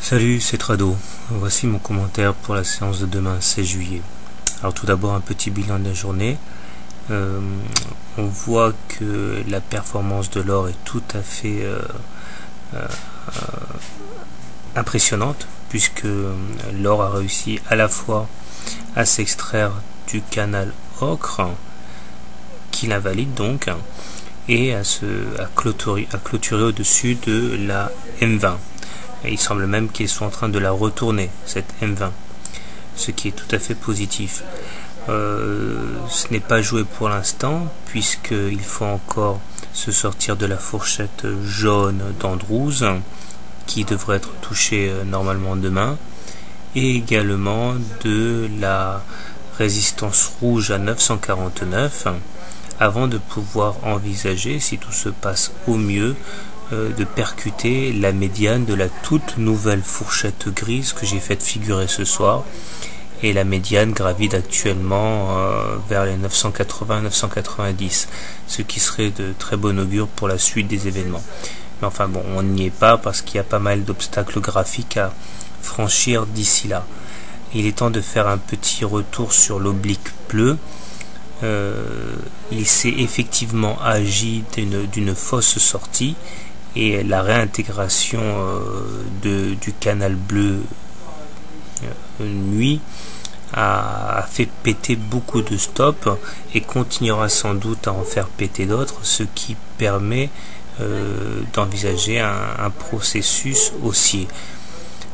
Salut, c'est Trado. Voici mon commentaire pour la séance de demain, 16 juillet. Alors tout d'abord un petit bilan de la journée. On voit que la performance de l'or est tout à fait impressionnante, puisque l'or a réussi à la fois à s'extraire du canal ocre, qui l'invalide donc, et à clôturer au-dessus de la M20. Et il semble même qu'ils sont en train de la retourner, cette M20, ce qui est tout à fait positif. Ce n'est pas joué pour l'instant, puisqu'il faut encore se sortir de la fourchette jaune d'Andrews, qui devrait être touchée normalement demain, et également de la résistance rouge à 949, avant de pouvoir envisager, si tout se passe au mieux, de percuter la médiane de la toute nouvelle fourchette grise que j'ai faite figurer ce soir, et la médiane gravite actuellement vers les 980-990, ce qui serait de très bon augure pour la suite des événements. Mais enfin bon, on n'y est pas parce qu'il y a pas mal d'obstacles graphiques à franchir d'ici là. Il est temps de faire un petit retour sur l'oblique bleu. Il s'est effectivement agi d'une fausse sortie, et la réintégration du canal bleu nuit a fait péter beaucoup de stops et continuera sans doute à en faire péter d'autres, ce qui permet d'envisager un processus haussier.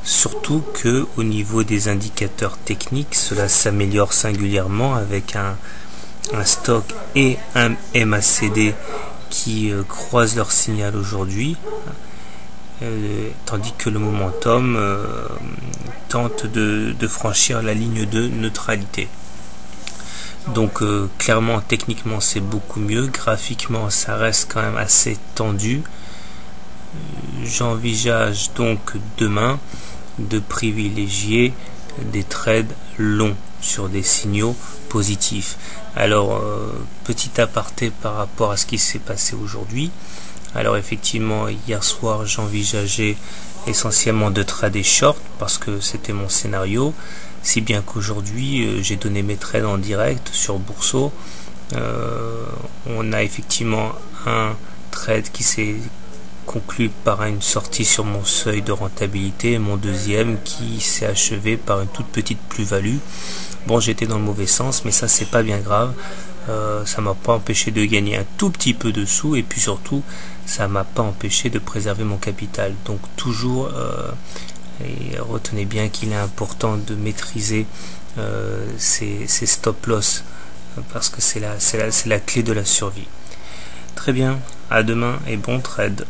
Surtout que au niveau des indicateurs techniques, cela s'améliore singulièrement avec un stock et un MACD qui croisent leur signal aujourd'hui, tandis que le momentum tente de franchir la ligne de neutralité. Donc clairement, techniquement c'est beaucoup mieux, graphiquement ça reste quand même assez tendu. J'envisage donc demain de privilégier des trades longs sur des signaux positifs. Alors petit aparté par rapport à ce qui s'est passé aujourd'hui. Alors effectivement, hier soir j'envisageais essentiellement de trader short parce que c'était mon scénario, si bien qu'aujourd'hui j'ai donné mes trades en direct sur Bourseau. On a effectivement un trade qui s'est conclu par une sortie sur mon seuil de rentabilité, et mon deuxième qui s'est achevé par une toute petite plus-value. Bon, j'étais dans le mauvais sens, mais ça c'est pas bien grave. Ça m'a pas empêché de gagner un tout petit peu de sous, et puis surtout ça m'a pas empêché de préserver mon capital. Donc toujours et retenez bien qu'il est important de maîtriser ces stop loss, parce que c'est la clé de la survie. Très bien, à demain et bon trade.